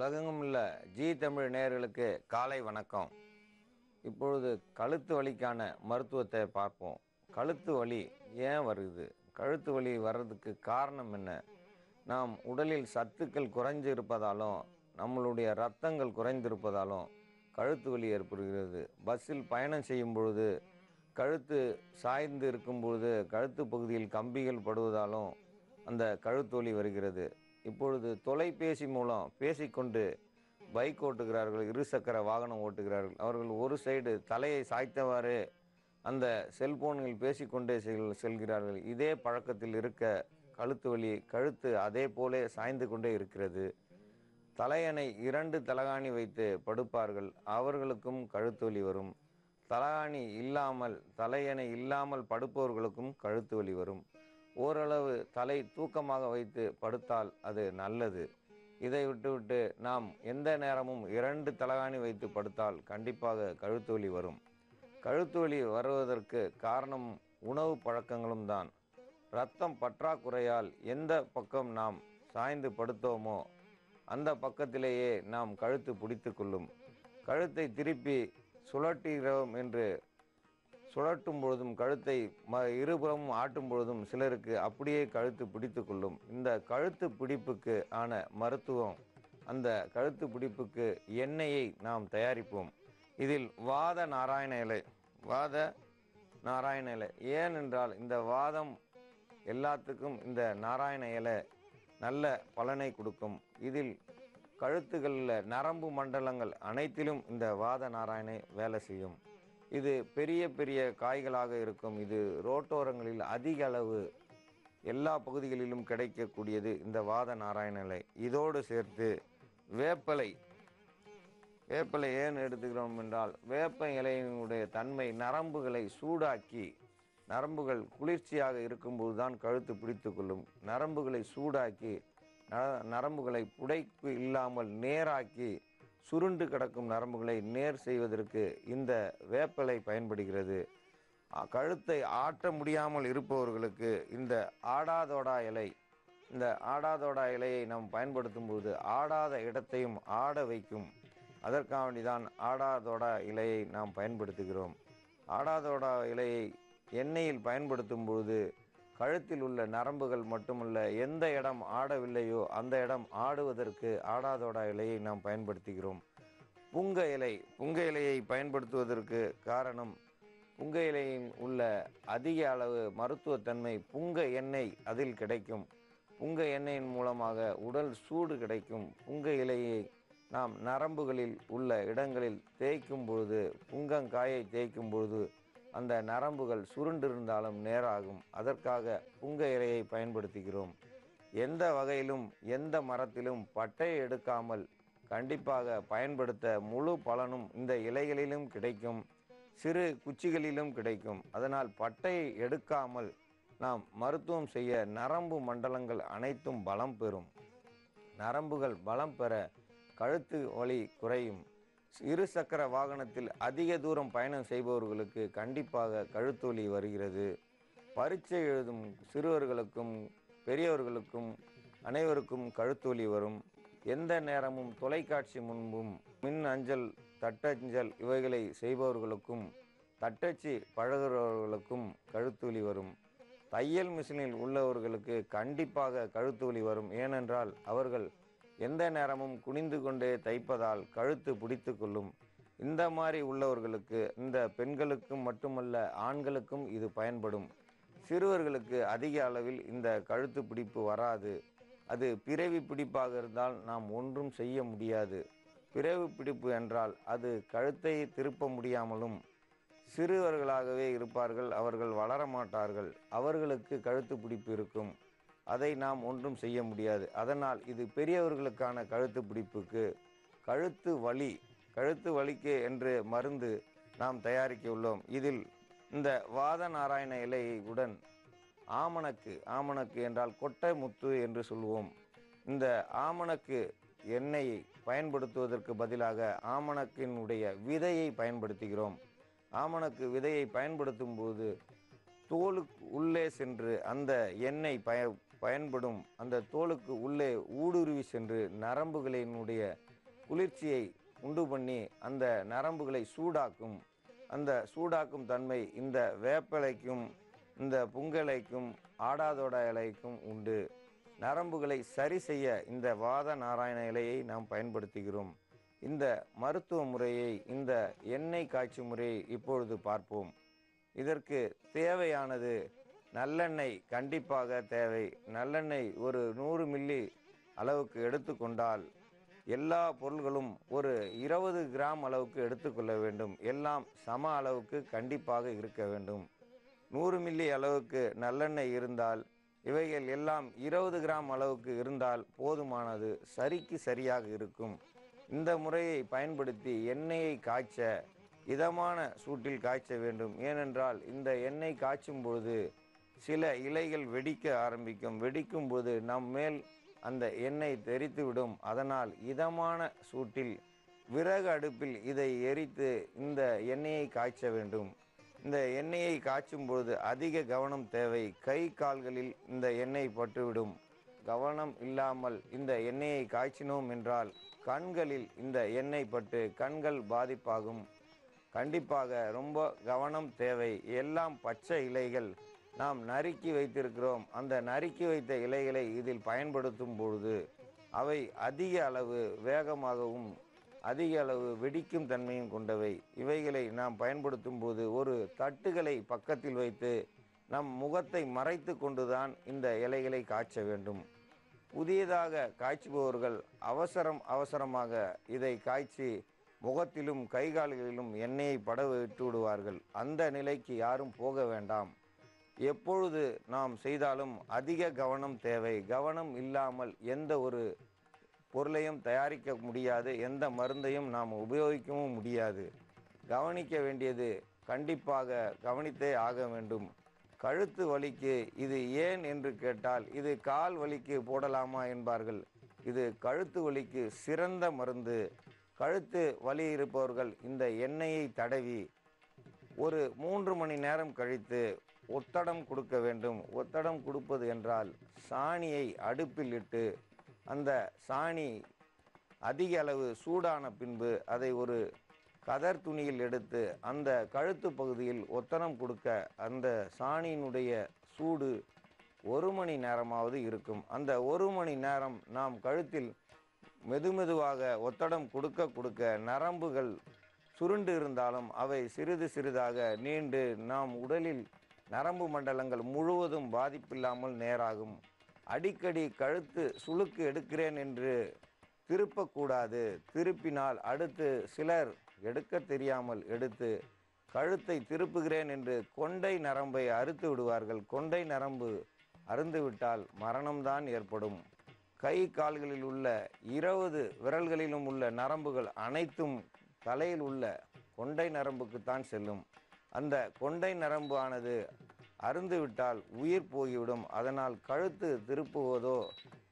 உலகெங்கும் உள்ள ஜி தமிழ் நேயர்களுக்கு காலை வணக்கம். இப்பொழுது கழுத்து வலிக்கான மருத்துவத்தை பார்ப்போம். கழுத்து வலி ஏன் வருது? கழுத்து வலி வர்றதுக்கு காரணம் என்ன? நாம் உடலில் சத்துக்கள் குறைஞ்சு இருப்பதாலும் நம்மளுடைய இரத்தங்கள் குறைந்திருப்பதாலும் கழுத்து வலி ஏற்படுகிறது. பஸ்ஸில் பயணம் செய்யும் பொழுது கழுத்து சாய்ந்து இருக்கும் பொழுது கழுத்து பகுதியில் கம்பிகள் படுவதாலும் அந்த கழுத்து வலி வருகிறது. இப்பொழுது தொலைபேசி மூலம் பேசிக்கொண்டு பைக் ஓட்டுகிறார்கள், இருசக்கர வாகனம் ஓட்டுகிறார்கள். அவர்கள் ஒரு சைடு தலையை சாய்த்தவாறு அந்த செல்போனில் பேசிக்கொண்டே செல்கிறார்கள். இதே பழக்கத்தில் இருக்க கழுத்து வலி, கழுத்து அதே போலே சாய்ந்து கொண்டே இருக்கிறது. தலையணை 2 தலகாணி வைத்து படுப்பார்கள், அவர்களுக்கும் கழுத்து வலி வரும். தலையணை இல்லாமல் படுப்பவர்களுக்கும் கழுத்து வலி வரும். ஓரளவு தலை தூக்கமாக வைத்து படுத்தால் அது நல்லது. இதை விட்டுவிட்டு நாம் எந்த நேரமும் 2 தலகாணி வைத்து படுத்தால் கண்டிப்பாக கழுத்து வலி வரும். கழுத்து வலி வருவதற்கு காரணம் உணவு பழக்கங்களும் தான். இரத்தம் பற்றாக்குறையால் எந்த பக்கம் நாம் சாய்ந்து படுத்தோமோ அந்த பக்கத்திலேயே நாம் கழுத்து பிடித்து கொள்ளும். கழுத்தை திருப்பி சுழற்றுகிறோம் என்று சுழற்றும் பொழுதும் கழுத்தை இருபுறமும் ஆட்டும் பொழுதும் சிலருக்கு அப்படியே கழுத்து பிடித்து கொள்ளும். இந்த கழுத்து பிடிப்புக்கு ஆன மருத்துவம், அந்த கழுத்து பிடிப்புக்கு எண்ணெயை நாம் தயாரிப்போம். இதில் வாத நாராயண இலை ஏனென்றால் இந்த வாதம் எல்லாத்துக்கும் இந்த நாராயண இலை நல்ல பலனை கொடுக்கும். இதில் கழுத்துகளில் நரம்பு மண்டலங்கள் அனைத்திலும் இந்த வாத நாராயண வேலை செய்யும். இது பெரிய பெரிய காய்களாக இருக்கும். இது ரோட்டோரங்களில் அதிக அளவு எல்லா பகுதிகளிலும் கிடைக்கக்கூடியது இந்த வாத நாராயண இலை. இதோடு சேர்த்து வேப்பலை ஏன் எடுத்துக்கிறோம் என்றால், வேப்ப இலையினுடைய தன்மை நரம்புகளை சூடாக்கி, நரம்புகள் குளிர்ச்சியாக இருக்கும்போது தான் கழுத்து பிடித்து கொள்ளும். நரம்புகளை சூடாக்கி நரம்புகளை புடைப்பு இல்லாமல் நேராக்கி சுருண்டு கிடக்கும் நரம்புகளை நேர் செய்வதற்கு இந்த வேப்பலை பயன்படுகிறது. கழுத்தை ஆட்ட முடியாமல் இருப்பவர்களுக்கு இந்த ஆடாதோடா இலையை நாம் பயன்படுத்தும் போது ஆடாத இடத்தையும் ஆட வைக்கும். அதற்காகதான் ஆடாதோடா இலையை நாம் பயன்படுத்துகிறோம். ஆடாதோடா இலையை எண்ணெயில் பயன்படுத்தும் பொழுது கழுத்தில் உள்ள நரம்புகள் மட்டுமல்ல, எந்த இடம் ஆடவில்லையோ அந்த இடம் ஆடுவதற்கு ஆடாதோடா இலையை நாம் பயன்படுத்துகிறோம். புங்க இலையை பயன்படுத்துவதற்கு காரணம், புங்க இலையில் உள்ள அதிக அளவு மருத்துவத்தன்மை, புங்க எண்ணெய் அதில் கிடைக்கும். புங்க எண்ணெயின் மூலமாக உடல் சூடு கிடைக்கும். புங்க இலையை நாம் நரம்புகளில் உள்ள இடங்களில் தேய்க்கும் பொழுது, புங்கங்காயை தேய்க்கும் பொழுது அந்த நரம்புகள் சுருண்டிருந்தாலும் நேராகும். அதற்காக புங்க இலையை பயன்படுத்துகிறோம். எந்த வகையிலும் எந்த மரத்திலும் பட்டையை எடுக்காமல் கண்டிப்பாக பயன்படுத்த முழு பலனும் இந்த இலைகளிலும் கிடைக்கும், சிறு குச்சிகளிலும் கிடைக்கும். அதனால் பட்டையை எடுக்காமல் நாம் மருத்துவம் செய்ய நரம்பு மண்டலங்கள் அனைத்தும் பலம் பெறும். நரம்புகள் பலம் பெற கழுத்து வலி குறையும். இருசக்கர வாகனத்தில் அதிக தூரம் பயணம் செய்பவர்களுக்கு கண்டிப்பாக கழுத்து வலி வருகிறது. பரீட்சை எழுதும் சிறுவர்களுக்கும் பெரியவர்களுக்கும் அனைவருக்கும் கழுத்து வலி வரும். எந்த நேரமும் தொலைக்காட்சி முன்பும் மின் அஞ்சல், தட்டஞ்சல் இவைகளை செய்பவர்களுக்கும் தட்டச்சு பழகுறவர்களுக்கும் கழுத்து வலி வரும். தையல் மிஷினில் உள்ளவர்களுக்கு கண்டிப்பாக கழுத்து வலி வரும். ஏனென்றால் அவர்கள் எந்த நேரமும் குனிந்து கொண்டே தைப்பதால் கழுத்து பிடித்து கொள்ளும். இந்த மாதிரி உள்ளவர்களுக்கு, இந்த பெண்களுக்கும் மட்டுமல்ல ஆண்களுக்கும் இது பயன்படும். சிறுவர்களுக்கு அதிக அளவில் இந்த கழுத்து பிடிப்பு வராது. அது பிறவி பிடிப்பாக இருந்தால் நாம் ஒன்றும் செய்ய முடியாது. பிறவி பிடிப்பு என்றால் அது கழுத்தை திருப்ப முடியாமலும் சிறுவர்களாகவே இருப்பார்கள், அவர்கள் வளரமாட்டார்கள். அவர்களுக்கு கழுத்து பிடிப்பு இருக்கும். அதை நாம் ஒன்றும் செய்ய முடியாது. அதனால் இது பெரியவர்களுக்கான கழுத்து பிடிப்புக்கு கழுத்து வலிக்கு என்று மருந்து நாம் தயாரிக்க உள்ளோம். இதில் இந்த வாத நாராயண இலையுடன் ஆமணக்கு என்றால் கொட்டை முத்து என்று சொல்வோம். இந்த ஆமணக்கு எண்ணெயை பயன்படுத்துவதற்கு பதிலாக ஆமணக்கினுடைய விதையை பயன்படுத்துகிறோம். ஆமணக்கு விதையை பயன்படுத்தும் போது தோலுக்கு உள்ளே சென்று அந்த எண்ணெய் பயன்படும் அந்த தோலுக்கு உள்ளே ஊடுருவி சென்று நரம்புகளினுடைய குளிர்ச்சியை உண்டு பண்ணி அந்த நரம்புகளை சூடாக்கும். அந்த சூடாக்கும் தன்மை இந்த வேப்பிலைக்கும் இந்த புங்கலைக்கும் ஆடாதோட இலைக்கும் உண்டு. நரம்புகளை சரி செய்ய இந்த வாத நாராயண இலையை நாம் பயன்படுத்துகிறோம். இந்த மருத்துவ முறையை, இந்த எண்ணெய் காய்ச்சி முறையை இப்பொழுது பார்ப்போம். இதற்கு தேவையானது நல்லெண்ணெய் கண்டிப்பாக தேவை. நல்லெண்ணெய் ஒரு 100 மில்லி அளவுக்கு எடுத்துக்கொண்டால் எல்லா பொருள்களும் ஒரு 20 கிராம் அளவுக்கு எடுத்துக்கொள்ள வேண்டும். எல்லாம் சம அளவுக்கு கண்டிப்பாக இருக்க வேண்டும். 100 மில்லி அளவுக்கு நல்லெண்ணெய் இருந்தால் இவைகள் எல்லாம் 20 கிராம் அளவுக்கு இருந்தால் போதுமானது, சரிக்கு சரியாக இருக்கும். இந்த முறையை பயன்படுத்தி எண்ணெயை காய்ச்ச இதமான சூட்டில் காய்ச்ச வேண்டும். ஏனென்றால் இந்த எண்ணெய் காய்ச்சும் பொழுது சில இலைகள் வெடிக்க ஆரம்பிக்கும். வெடிக்கும் போது நம் மேல் அந்த எண்ணெய் தெறித்துவிடும். அதனால் இதமான சூட்டில் விறகு அடுப்பில் இதை எரித்து இந்த எண்ணெயை காய்ச்ச வேண்டும். இந்த எண்ணெயை காய்ச்சும் பொழுது அதிக கவனம் தேவை. கை கால்களில் இந்த எண்ணெய் பட்டுவிடும். கவனம் இல்லாமல் இந்த எண்ணெயை காய்ச்சினோம் என்றால் கண்களில் இந்த எண்ணெய் பட்டு கண்கள் பாதிப்பாகும். கண்டிப்பாக ரொம்ப கவனம் தேவை. எல்லாம் பச்சை இலைகள் நாம் நறுக்கி வைத்திருக்கிறோம். அந்த நறுக்கி வைத்த இலைகளை இதில் பயன்படுத்தும் பொழுது அவை அதிக அளவு வேகமாகவும் அதிக அளவு வெடிக்கும் தன்மையும் கொண்டவை. இவைகளை நாம் பயன்படுத்தும் போது ஒரு தட்டுகளை பக்கத்தில் வைத்து நம் முகத்தை மறைத்து கொண்டுதான் இந்த இலைகளை காய்ச்ச வேண்டும். புதியதாக காய்ச்சுபவர்கள் அவசரமாக இதை காய்ச்சி முகத்திலும் கைகால்களிலும் எண்ணெயை பட விட்டு விடுவார்கள். அந்த நிலைக்கு யாரும் போக வேண்டாம். எப்பொழுது நாம் செய்தாலும் அதிக கவனம் தேவை. கவனம் இல்லாமல் எந்த ஒரு பொருளையும் தயாரிக்க முடியாது, எந்த மருந்தையும் நாம் உபயோகிக்கவும் முடியாது. கவனிக்க வேண்டியது கண்டிப்பாக கவனித்தே ஆக வேண்டும். கழுத்து வலிக்கு இது ஏன் என்று கேட்டால், இது கால் வலிக்கு போடலாமா என்பார்கள். இது கழுத்து வலிக்கு சிறந்த மருந்து. கழுத்து வலி இருப்பவர்கள் இந்த எண்ணெயை தடவி ஒரு 3 மணி நேரம் கழித்து ஒத்தடம் கொடுக்க வேண்டும். ஒத்தடம் கொடுப்பது என்றால் சாணியை அடுப்பில் இட்டு அந்த சாணி அதிக அளவு சூடான பின்பு அதை ஒரு கதர் துணியில் எடுத்து அந்த கழுத்து பகுதியில் ஒத்தடம் கொடுக்க அந்த சாணியினுடைய சூடு 1 மணி நேரமாவது இருக்கும். அந்த 1 மணி நேரம் நாம் கழுத்தில் மெதுவாக ஒத்தடம் கொடுக்க நரம்புகள் சுருண்டு இருந்தாலும் அவை சிறிது சிறிதாக நீண்டு நாம் உடலில் நரம்பு மண்டலங்கள் முழுவதும் பாதிப்பில்லாமல் நேராகும். அடிக்கடி கழுத்து சுளுக்கு எடுக்கிறேன் என்று திருப்பக்கூடாது. திருப்பினால் அடுத்து சிலர் எடுக்க தெரியாமல் எடுத்து கழுத்தை திருப்புகிறேன் என்று கொண்டை நரம்பை அறுத்து விடுவார்கள். கொண்டை நரம்பு அறுந்துவிட்டால் மரணம்தான் ஏற்படும். கை கால்களில் உள்ள 20 விரல்களிலும் உள்ள நரம்புகள் அனைத்தும் தலையில் உள்ள கொண்டை நரம்புக்குத்தான் செல்லும். அந்த கொண்டை நரம்பு ஆனது அருந்துவிட்டால் உயிர் போய்விடும். அதனால் கழுத்து திருப்புவதோ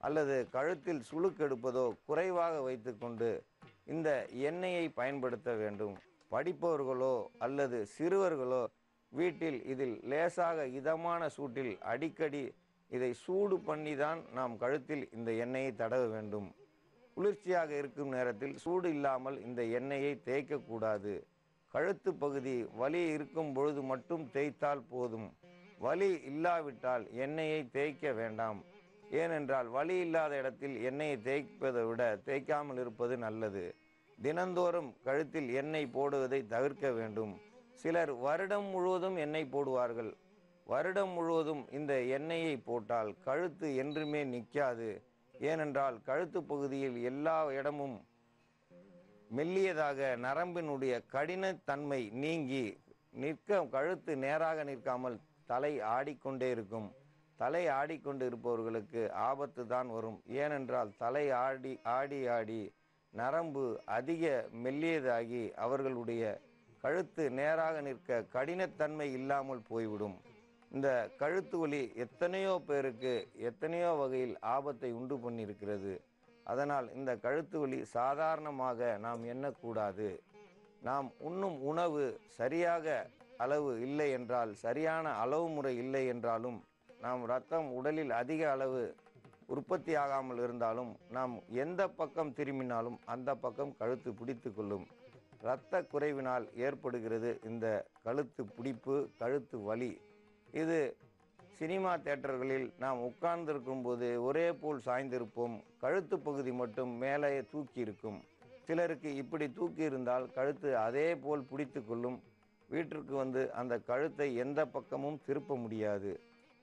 அல்லது கழுத்தில் சுளுக்கெடுப்பதோ குறைவாக வைத்துக்கொண்டு இந்த எண்ணெயை பயன்படுத்த வேண்டும். படிப்பவர்களோ அல்லது சிறுவர்களோ வீட்டில் இதில் லேசாக இதமான சூட்டில் அடிக்கடி இதை சூடு பண்ணி தான் நாம் கழுத்தில் இந்த எண்ணெயை தடவ வேண்டும். குளிர்ச்சியாக இருக்கும் நேரத்தில் சூடு இல்லாமல் இந்த எண்ணெயை தேய்க்கக்கூடாது. கழுத்து பகுதி வலி இருக்கும் பொழுது மட்டும் தேய்த்தால் போதும். வலி இல்லாவிட்டால் எண்ணெயை தேய்க்க வேண்டாம். ஏனென்றால் வலி இல்லாத இடத்தில் எண்ணெயை தேய்ப்பதை விட தேய்க்காமல் இருப்பது நல்லது. தினந்தோறும் கழுத்தில் எண்ணெய் போடுவதை தவிர்க்க வேண்டும். சிலர் வருடம் முழுவதும் எண்ணெய் போடுவார்கள். வருடம் முழுவதும் இந்த எண்ணெயை போட்டால் கழுத்து என்றுமே நிற்காது. ஏனென்றால் கழுத்து பகுதியில் எல்லா இடமும் மெல்லியதாக நரம்பினுடைய கடினத்தன்மை நீங்கி கழுத்து நேராக நிற்காமல் தலை ஆடிக்கொண்டே இருக்கும். தலை ஆடிக்கொண்டு இருப்பவர்களுக்கு ஆபத்து தான் வரும். ஏனென்றால் தலை ஆடி நரம்பு அதிக மெல்லியதாகி அவர்களுடைய கழுத்து நேராக நிற்க கடினத்தன்மை இல்லாமல் போய்விடும். இந்த கழுத்து வலி எத்தனையோ பேருக்கு எத்தனையோ வகையில் ஆபத்தை உண்டு பண்ணியிருக்கிறது. அதனால் இந்த கழுத்து வலி சாதாரணமாக நாம் எண்ணக்கூடாது. நாம் உண்ணும் உணவு சரியாக அளவு இல்லை என்றால், சரியான அளவு முறை இல்லை என்றாலும் நாம் இரத்தம் உடலில் அதிக அளவு உற்பத்தி ஆகாமல் இருந்தாலும் நாம் எந்த பக்கம் திரும்பினாலும் அந்த பக்கம் கழுத்து பிடித்து கொள்ளும். இரத்த குறைவினால் ஏற்படுகிறது இந்த கழுத்து பிடிப்பு, கழுத்து வலி. இது சினிமா தியேட்டர்களில் நாம் உட்கார்ந்திருக்கும் போது ஒரே போல் சாய்ந்திருப்போம், கழுத்து பகுதி மட்டும் மேலே தூக்கி இருக்கும். சிலருக்கு இப்படி தூக்கி இருந்தால் கழுத்து அதே போல் பிடித்து கொள்ளும். வீட்டிற்கு வந்து அந்த கழுத்தை எந்த பக்கமும் திருப்ப முடியாது.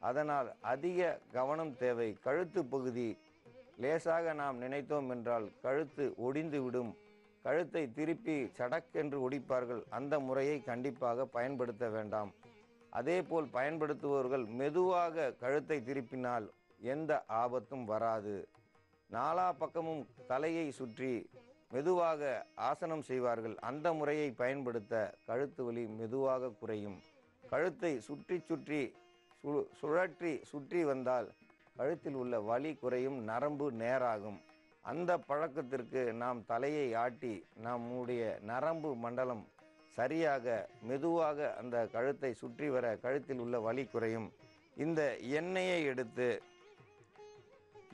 அதனால் அதிக கவனம் தேவை. கழுத்து பகுதி லேசாக நாம் நினைத்தோம் என்றால் கழுத்து ஒடிந்துவிடும். கழுத்தை திருப்பி சடக்கென்று ஒடிப்பார்கள். அந்த முறையை கண்டிப்பாக பயன்படுத்த வேண்டாம். அதேபோல் பயன்படுத்துபவர்கள் மெதுவாக கழுத்தை திருப்பினால் எந்த ஆபத்தும் வராது. நாலா பக்கமும் தலையை சுற்றி மெதுவாக ஆசனம் செய்வார்கள். அந்த முறையை பயன்படுத்த கழுத்து வலி மெதுவாக குறையும். கழுத்தை சுற்றி சுற்றி சுற்றி வந்தால் கழுத்தில் உள்ள வலி குறையும், நரம்பு நேராகும். அந்த பழக்கத்திற்கு நாம் தலையை ஆட்டி நம்முடைய நரம்பு மண்டலம் சரியாக மெதுவாக அந்த கழுத்தை சுற்றி வர கழுத்தில் உள்ள வலி குறையும். இந்த எண்ணெயை எடுத்து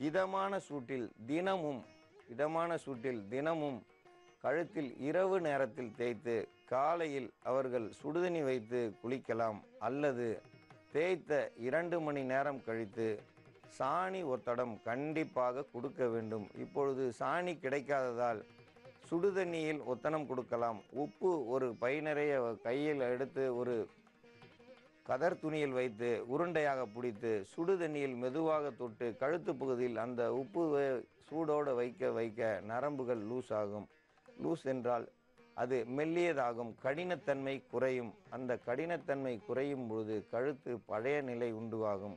இதமான சூட்டில் தினமும் கழுத்தில் இரவு நேரத்தில் தேய்த்து காலையில் அவர்கள் சுடுதண்ணி வைத்து குளிக்கலாம். அல்லது தேய்த்த 2 மணி நேரம் கழித்து சாணி ஒத்தடம் கண்டிப்பாக கொடுக்க வேண்டும். இப்பொழுது சாணி கிடைக்காததால் சுடுதண்ணியில் ஒத்தனம் கொடுக்கலாம். உப்பு ஒரு பை நிறைய கையில் எடுத்து ஒரு கதர் துணியில் வைத்து உருண்டையாக பிடித்து சுடுதண்ணியில் மெதுவாக தொட்டு கழுத்து பகுதியில் அந்த உப்பு சூடோடு வைக்க நரம்புகள் லூஸ் ஆகும். லூஸ் என்றால் அது மெல்லியதாகும், கடினத்தன்மை குறையும். அந்த கடினத்தன்மை குறையும் பொழுது கழுத்து பழைய நிலை உண்டுவாகும்.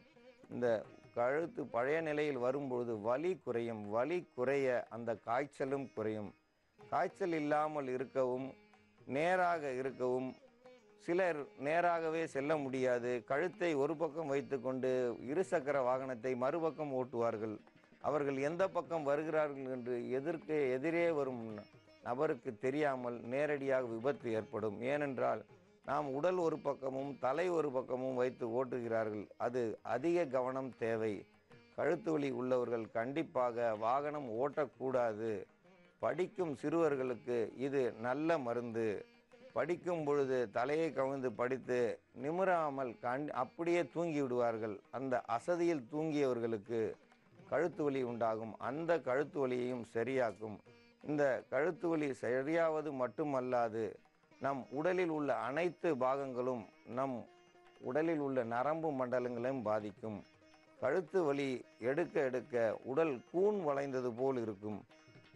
இந்த கழுத்து பழைய நிலையில் வரும்பொழுது வலி குறையும். வலி குறைய அந்த காய்ச்சலும் குறையும். காய்ச்சல் இல்லாமல் இருக்கவும், நேராக இருக்கவும், சிலர் நேராகவே செல்ல முடியாது. கழுத்தை ஒரு பக்கம் வைத்துக்கொண்டு இருசக்கர வாகனத்தை மறுபக்கம் ஓட்டுவார்கள். அவர்கள் எந்த பக்கம் வருகிறார்கள் என்று எதிரே வரும் நபருக்கு தெரியாமல் நேரடியாக விபத்து ஏற்படும். ஏனென்றால் நாம் உடல் ஒரு பக்கமும் தலை ஒரு பக்கமும் வைத்து ஓட்டுகிறார்கள். அது அதிக கவனம் தேவை. கழுத்து வலி உள்ளவர்கள் கண்டிப்பாக வாகனம் ஓட்டக்கூடாது. படிக்கும் சிறுவர்களுக்கு இது நல்ல மருந்து. படிக்கும் பொழுது தலையை கவிழ்ந்து படித்து நிமிராமல் அப்படியே தூங்கி விடுவார்கள். அந்த அசதியில் தூங்கியவர்களுக்கு கழுத்து வலி உண்டாகும். அந்த கழுத்து வலியையும் சரியாக்கும். இந்த கழுத்து வலி சரியாவது மட்டுமல்லாது நம் உடலில் உள்ள அனைத்து பாகங்களும் நம் உடலில் உள்ள நரம்பு மண்டலங்களையும் பாதிக்கும். கழுத்து வலி எடுக்க உடல் கூன் வளைந்தது போல் இருக்கும்.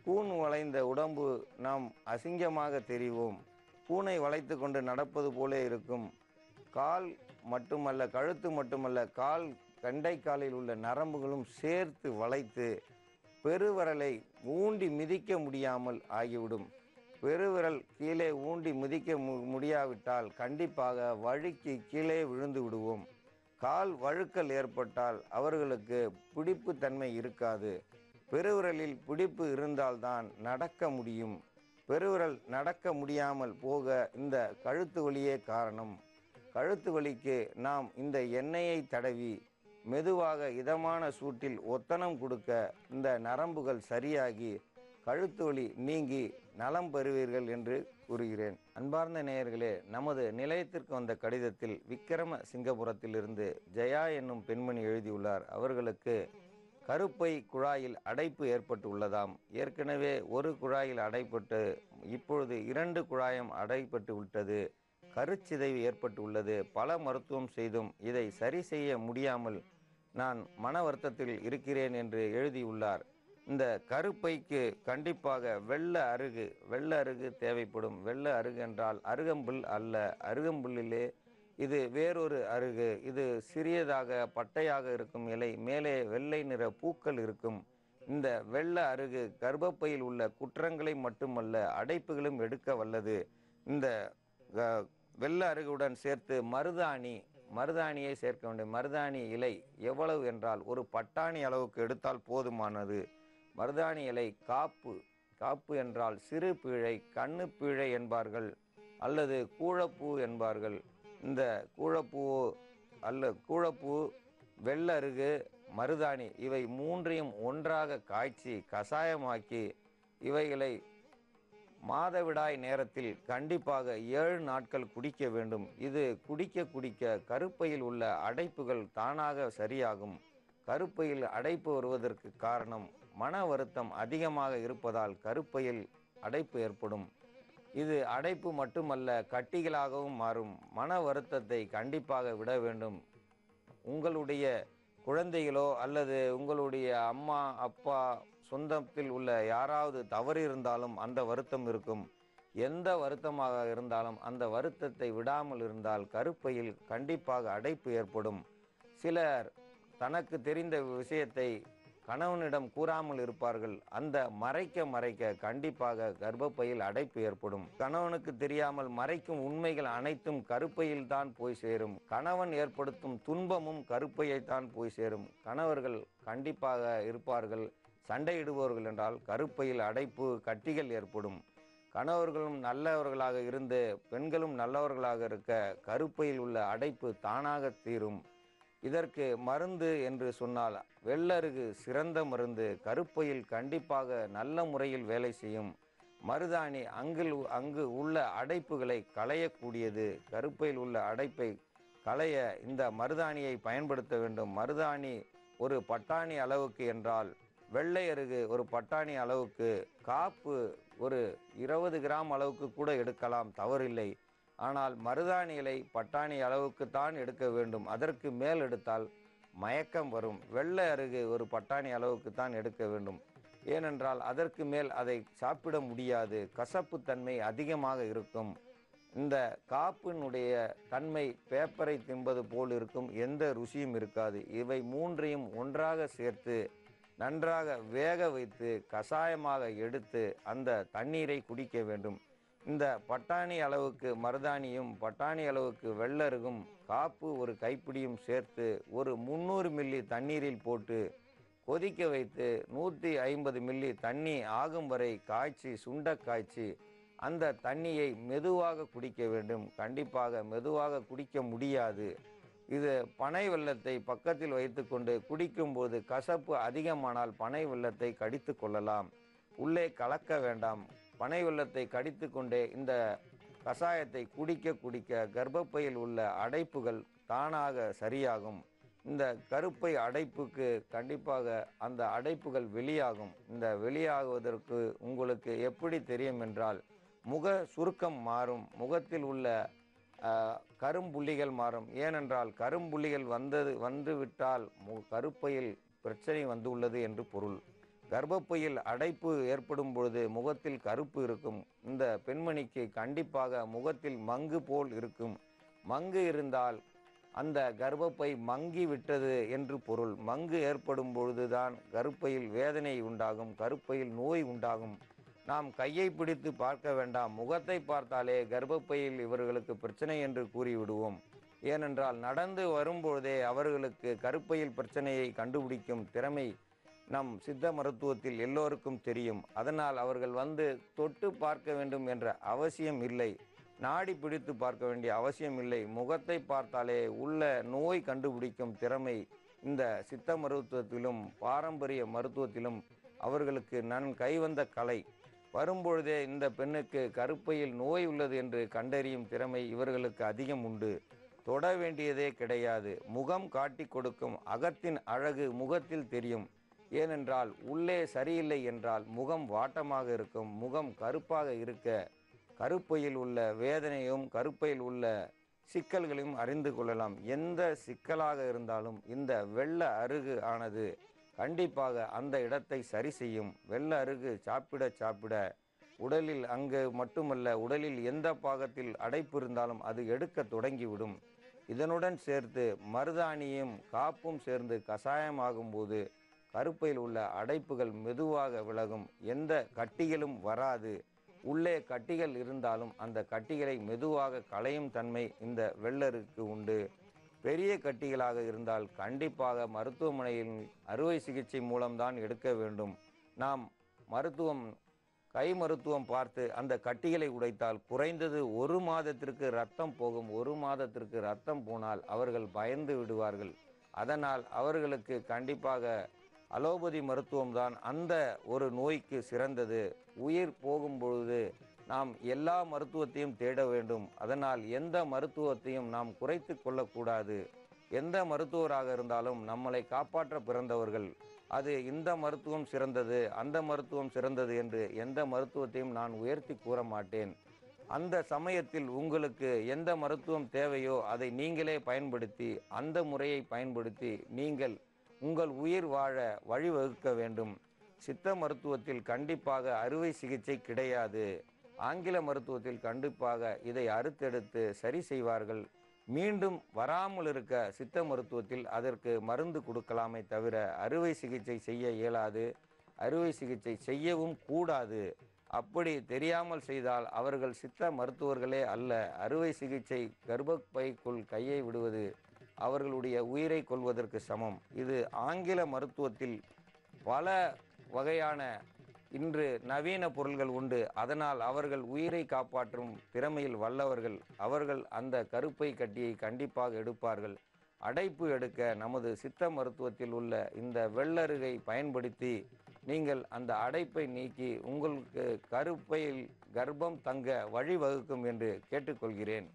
கூன் வளைந்த உடம்பு நாம் அசிங்கமாக தெரிவோம். கூனை வளைத்து கொண்டு நடப்பது போலே இருக்கும். கால் மட்டுமல்ல, கழுத்து மட்டுமல்ல, கண்டைக்காலில் உள்ள நரம்புகளும் சேர்த்து வளைத்து பெருவிரலை ஊண்டி மிதிக்க முடியாமல் ஆகிவிடும். பெருவிரல் கீழே ஊண்டி மிதிக்க முடியாவிட்டால் கண்டிப்பாக வழுக்கி கீழே விழுந்து விடுவோம். கால் வழுக்கல் ஏற்பட்டால் அவர்களுக்கு பிடிப்பு தன்மை இருக்காது. பெருவிரலில் பிடிப்பு இருந்தால்தான் நடக்க முடியும். பெருவிரல் நடக்க முடியாமல் போக இந்த கழுத்து வலியே காரணம். கழுத்து வலிக்கு நாம் இந்த எண்ணெயை தடவி மெதுவாக இதமான சூட்டில் ஒத்தனம் கொடுக்க இந்த நரம்புகள் சரியாகி கழுத்து வலி நீங்கி நலம் பெறுவீர்கள் என்று கூறுகிறேன். அன்பார்ந்த நேயர்களே, நமது நிலையத்திற்கு வந்த கடிதத்தில் விக்கிரம சிங்கபுரத்திலிருந்து ஜெயா என்னும் பெண்மணி எழுதியுள்ளார். அவர்களுக்கு கருப்பை குழாயில் அடைப்பு ஏற்பட்டு உள்ளதாம். ஏற்கனவே ஒரு குழாயில் அடைப்பட்டு இப்பொழுது 2 குழாயும் அடைப்பட்டு விட்டது. கருச்சிதைவு ஏற்பட்டு உள்ளது. பல மருத்துவம் செய்தும் இதை சரி செய்ய முடியாமல் நான் மன வருத்தத்தில் இருக்கிறேன் என்று எழுதியுள்ளார். இந்த கருப்பைக்கு கண்டிப்பாக வெள்ளை அருகு தேவைப்படும். வெள்ளை அருகு என்றால் அருகம்புல் அல்ல. அருகம்புல்லிலே இது வேறொரு அருகு. இது சிறியதாக பட்டையாக இருக்கும் இலை, மேலே வெள்ளை நிற பூக்கள் இருக்கும். இந்த வெள்ளை அருகு கர்ப்பப்பையில் உள்ள குற்றங்களை மட்டுமல்ல அடைப்புகளும் எடுக்க வல்லது. இந்த வெள்ளை அருகுடன் சேர்த்து மருதாணியை சேர்க்க வேண்டும். மருதாணி இலை எவ்வளவு என்றால் ஒரு பட்டாணி அளவுக்கு எடுத்தால் போதுமானது. மருதாணி இலை காப்பு என்றால் சிறு பீழை, கண்ணு பீழை என்பார்கள் அல்லது கூழப்பூ என்பார்கள். இந்த கூழப்பூ வெள்ளருகு மருதாணி இவை மூன்றையும் ஒன்றாக காய்ச்சி கசாயமாக்கி இவைகளை மாதவிடாய் நேரத்தில் கண்டிப்பாக 7 நாட்கள் குடிக்க வேண்டும். இது குடிக்க குடிக்க கருப்பையில் உள்ள அடைப்புகள் தானாக சரியாகும். கருப்பையில் அடைப்பு வருவதற்கு காரணம் மன வருத்தம் அதிகமாக இருப்பதால் கருப்பையில் அடைப்பு ஏற்படும். இது அடைப்பு மட்டுமல்ல, கட்டிகளாகவும் மாறும். மன வருத்தத்தை கண்டிப்பாக விட வேண்டும். உங்களுடைய குழந்தைகளோ அல்லது உங்களுடைய அம்மா அப்பா சொந்தத்தில் உள்ள யாராவது தவறு இருந்தாலும் அந்த வருத்தம் இருக்கும். எந்த வருத்தமாக இருந்தாலும் அந்த வருத்தத்தை விடாமல் இருந்தால் கருப்பையில் கண்டிப்பாக அடைப்பு ஏற்படும். சிலர் தனக்கு தெரிந்த விஷயத்தை கணவனிடம் கூறாமல் இருப்பார்கள். அந்த மறைக்க கண்டிப்பாக கர்ப்பப்பையில் அடைப்பு ஏற்படும். கணவனுக்கு தெரியாமல் மறைக்கும் உண்மைகள் அனைத்தும் கருப்பையில் தான் போய் சேரும். கணவன் ஏற்படுத்தும் துன்பமும் கருப்பையைத்தான் போய் சேரும். கணவர்கள் கண்டிப்பாக இருப்பார்கள். சண்டையிடுபவர்கள் என்றால் கருப்பையில் அடைப்பு கட்டிகள் ஏற்படும். கணவர்களும் நல்லவர்களாக இருந்து பெண்களும் நல்லவர்களாக இருக்க கருப்பையில் உள்ள அடைப்பு தானாக தீரும். இதற்கு மருந்து என்று சொன்னால் வெள்ளருகு சிறந்த மருந்து. கருப்பையில் கண்டிப்பாக நல்ல முறையில் வேலை செய்யும். மருதாணி அங்கு உள்ள அடைப்புகளை களையக்கூடியது. கருப்பையில் உள்ள அடைப்பை களைய இந்த மருதாணியை பயன்படுத்த வேண்டும். மருதாணி ஒரு பட்டாணி அளவுக்கு என்றால் வெள்ளை அருகு ஒரு பட்டாணி அளவுக்கு, காப்பு ஒரு 20 கிராம் அளவுக்கு கூட எடுக்கலாம், தவறில்லை. ஆனால் மருதாணி இலை பட்டாணி அளவுக்கு தான் எடுக்க வேண்டும். அதற்கு மேல் எடுத்தால் மயக்கம் வரும். வெள்ளை அருகு ஒரு பட்டாணி அளவுக்கு தான் எடுக்க வேண்டும். ஏனென்றால் அதற்கு மேல் அதை சாப்பிட முடியாது. கசப்பு தன்மை அதிகமாக இருக்கும். இந்த காப்பினுடைய தன்மை பேப்பரை தின்பது போல் இருக்கும். எந்த ருசியும் இருக்காது. இவை மூன்றையும் ஒன்றாக சேர்த்து நன்றாக வேக வைத்து கசாயமாக எடுத்து அந்த தண்ணீரை குடிக்க வேண்டும். இந்த பட்டாணி அளவுக்கு மருதாணியும் பட்டாணி அளவுக்கு வெள்ளருகும் காப்பு ஒரு கைப்பிடியும் சேர்த்து ஒரு 300 மில்லி தண்ணீரில் போட்டு கொதிக்க வைத்து 150 மில்லி தண்ணி ஆகும் வரை காய்ச்சி சுண்ட காய்ச்சி அந்த தண்ணியை மெதுவாக குடிக்க வேண்டும். கண்டிப்பாக மெதுவாக குடிக்க முடியாது. இது பனை வெல்லத்தை பக்கத்தில் வைத்துக்கொண்டு குடிக்கும்போது கசப்பு அதிகமானால் பனை வெல்லத்தை கடித்து கொள்ளலாம். உள்ளே கலக்க வேண்டாம். பனை வெல்லத்தை கடித்து கொண்டே இந்த கஷாயத்தை குடிக்க குடிக்க கர்ப்பப்பையில் உள்ள அடைப்புகள் தானாக சரியாகும். இந்த கருப்பை அடைப்புக்கு கண்டிப்பாக அந்த அடைப்புகள் வெளியாகும். இந்த வெளியாகுவதற்கு உங்களுக்கு எப்படி தெரியும் என்றால் முக சுருக்கம் மாறும். முகத்தில் உள்ள கரும்புள்ளிகள் மாறும். ஏனென்றால் கரும்புள்ளிகள் வந்துவிட்டால் கருப்பையில் பிரச்சனை வந்துள்ளது என்று பொருள். கர்ப்பப்பையில் அடைப்பு ஏற்படும் பொழுது முகத்தில் கருப்பு இருக்கும். இந்த பெண்மணிக்கு கண்டிப்பாக முகத்தில் மங்கு போல் இருக்கும். மங்கு இருந்தால் அந்த கர்ப்பப்பை மங்கி விட்டது என்று பொருள். மங்கு ஏற்படும் பொழுதுதான் கருப்பையில் வேதனை உண்டாகும், கருப்பையில் நோய் உண்டாகும். நாம் கையை பிடித்து பார்க்க வேண்டாம், முகத்தை பார்த்தாலே கர்ப்பப்பையில் இவர்களுக்கு பிரச்சனை என்று கூறிவிடுவோம். ஏனென்றால் நடந்து வரும்பொழுதே அவர்களுக்கு கருப்பையில் பிரச்சனையை கண்டுபிடிக்கும் திறமை நம் சித்த மருத்துவத்தில் எல்லோருக்கும் தெரியும். அதனால் அவர்கள் வந்து தொட்டு பார்க்க வேண்டும் என்ற அவசியம் இல்லை, நாடி பிடித்து பார்க்க வேண்டிய அவசியம் இல்லை. முகத்தை பார்த்தாலே உள்ள நோய் கண்டுபிடிக்கும் திறமை இந்த சித்த மருத்துவத்திலும் பாரம்பரிய மருத்துவத்திலும் அவர்களுக்கு கைவந்த கலை. வரும்பொழுதே இந்த பெண்ணுக்கு கருப்பையில் நோய் உள்ளது என்று கண்டறியும் திறமை இவர்களுக்கு அதிகம் உண்டு. தொட வேண்டியதே கிடையாது. முகம் காட்டி கொடுக்கும். அகத்தின் அழகு முகத்தில் தெரியும். ஏனென்றால் உள்ளே சரியில்லை என்றால் முகம் வாட்டமாக இருக்கும். முகம் கருப்பாக இருக்க கருப்பையில் உள்ள வேதனையும் கருப்பையில் உள்ள சிக்கல்களையும் அறிந்து கொள்ளலாம். எந்த சிக்கலாக இருந்தாலும் இந்த வெள்ள அருகு ஆனது கண்டிப்பாக அந்த இடத்தை சரி செய்யும். வெள்ள அருகு சாப்பிட உடலில் அங்கு மட்டுமல்ல, உடலில் எந்த பாகத்தில் அடைப்பு இருந்தாலும் அது எடுக்க தொடங்கிவிடும். இதனுடன் சேர்த்து மருதாணியும் காப்பும் சேர்ந்து கஷாயமாகும் போது கருப்பையில் உள்ள அடைப்புகள் மெதுவாக விலகும். எந்த கட்டிகளும் வராது. உள்ளே கட்டிகள் இருந்தாலும் அந்த கட்டிகளை மெதுவாக களையும் தன்மை இந்த வெள்ளருக்கு உண்டு. பெரிய கட்டிகளாக இருந்தால் கண்டிப்பாக மருத்துவமனையில் அறுவை சிகிச்சை மூலம்தான் எடுக்க வேண்டும். நாம் கை மருத்துவம் பார்த்து அந்த கட்டிகளை உடைத்தால் குறைந்தது 1 மாதத்திற்கு ரத்தம் போகும். 1 மாதத்திற்கு ரத்தம் போனால் அவர்கள் பயந்து விடுவார்கள். அதனால் அவர்களுக்கு கண்டிப்பாக அலோபதி மருத்துவம்தான் அந்த ஒரு நோய்க்கு சிறந்தது. உயிர் போகும்பொழுது நாம் எல்லா மருத்துவத்தையும் தேட வேண்டும். அதனால் எந்த மருத்துவத்தையும் நாம் குறைத்து கொள்ளக்கூடாது. எந்த மருத்துவராக இருந்தாலும் நம்மளை காப்பாற்ற பிறந்தவர்கள். அது இந்த மருத்துவம் சிறந்தது, அந்த மருத்துவம் சிறந்தது என்று எந்த மருத்துவத்தையும் நான் உயர்த்தி கூற மாட்டேன். அந்த சமயத்தில் உங்களுக்கு எந்த மருத்துவம் தேவையோ அதை நீங்களே பயன்படுத்தி, அந்த முறையை பயன்படுத்தி நீங்கள் உங்கள் உயிர் வாழ வழிவகுக்க வேண்டும். சித்த மருத்துவத்தில் கண்டிப்பாக அறுவை சிகிச்சை கிடையாது. ஆங்கில மருத்துவத்தில் கண்டிப்பாக இதை அறுத்தெடுத்து சரி செய்வார்கள். மீண்டும் வராமல் இருக்க சித்த மருத்துவத்தில் அதற்கு மருந்து கொடுக்கலாமே தவிர அறுவை சிகிச்சை செய்ய இயலாது. அறுவை சிகிச்சை செய்யவும் கூடாது. அப்படி தெரியாமல் செய்தால் அவர்கள் சித்த மருத்துவர்களே அல்ல. அறுவை சிகிச்சை கர்ப்பப்பைக்குள் கையை விடுவது அவர்களுடைய உயிரை கொள்வதற்கு சமம். இது ஆங்கில மருத்துவத்தில் பல வகையான இன்று நவீன பொருள்கள் உண்டு. அதனால் அவர்கள் உயிரை காப்பாற்றும் திறமையில் வல்லவர்கள். அவர்கள் அந்த கருப்பை கட்டியை கண்டிப்பாக எடுப்பார்கள். அடைப்பு எடுக்க நமது சித்த மருத்துவத்தில் உள்ள இந்த வெள்ளருகை பயன்படுத்தி நீங்கள் அந்த அடைப்பை நீக்கி உங்களுக்கு கருப்பையில் கர்ப்பம் தங்க வழிவகுக்கும் என்று கேட்டுக்கொள்கிறேன்.